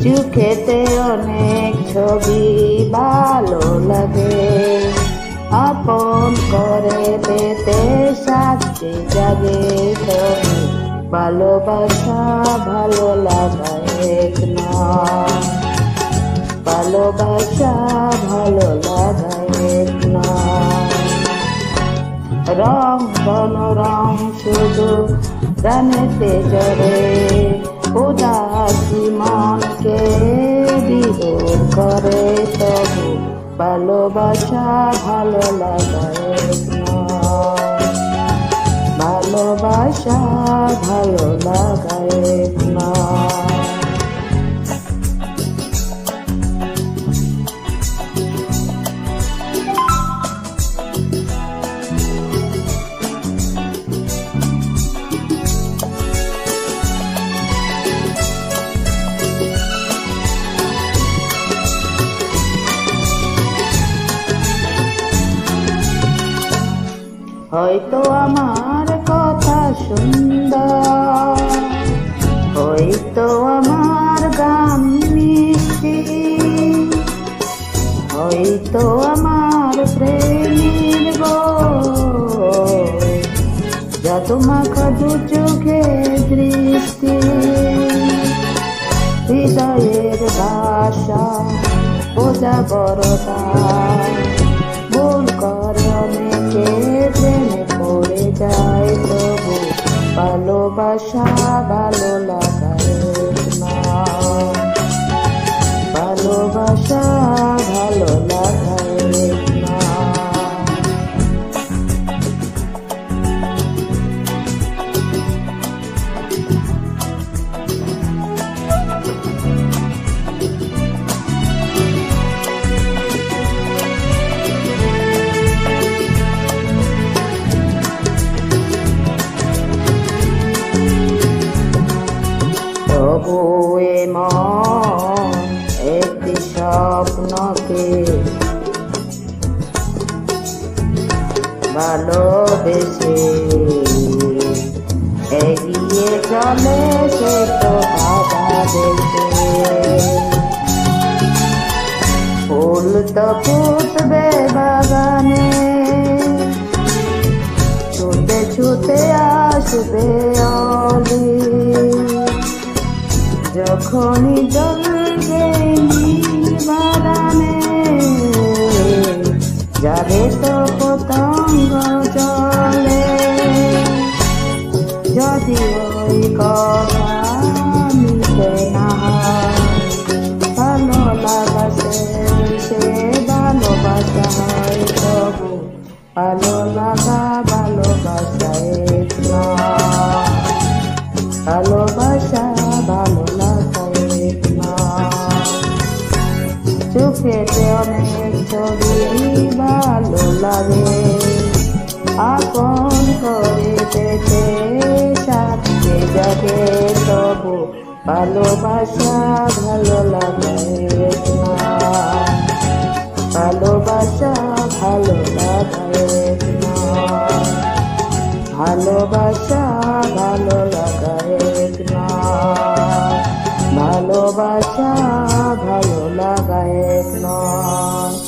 চোখেতে অনেক ছবি ভালো লাগে, আপন করে পেতে সাথে জাগে তবু ভালোবাসা ভালো লাগা এক নয়, ভালোবাসা ভালো লাগা এক নয়। রং বন রং শুধু প্রাণেতে জড়ে, উদাসী মনকে বিরোধ করে তবু ভালোবাসা ভালো লাগা এক নয়, ভালোবাসা ভালো লাগা এক নয়। হয়তো আমার কথা সুন্দর, হয়তো আমার গান মিষ্টি, হয়তো আমার প্রেমের বই যত মাখা দু চোখে দৃষ্টি, হৃদয়ের ভাষা বোঝা বড়টা ভুল করে অনেকে, প্রেমে পড়ে যায় তবু ভালোবাসা ভালো লাগা এক নয়, ভালোবাসা ভালো লাগা এক নয়। তবু মন একটি স্বপ্নকে ভালোবেসে এগিয়ে চলে সে তো বাধা দেশে, ফুল তো ফুটবে বাগানে, ছুটে ছুটে আসবে অলি, যখনই জ্বলবে বাগানে যাবে তো পতঙ্গ জলে, যদি ওই কথা মিটে না হয় ভালো লাগা সে ভালোবাসা হয় তবু ভালো লাগা ভালোবাসা এক নয়, ভালোবাসা ভালো লাগা এক নয়। চোখেতে অনেক ছবি ভালো লাগে, আপন করে পেতে সাথে জাগে তবু ভালোবাসা ভালো লাগা এক নয়, ভালোবাসা ভালো লাগা এক নয়, ভালোবাসা ভালো লাগা এক নয়, ভালোবাসা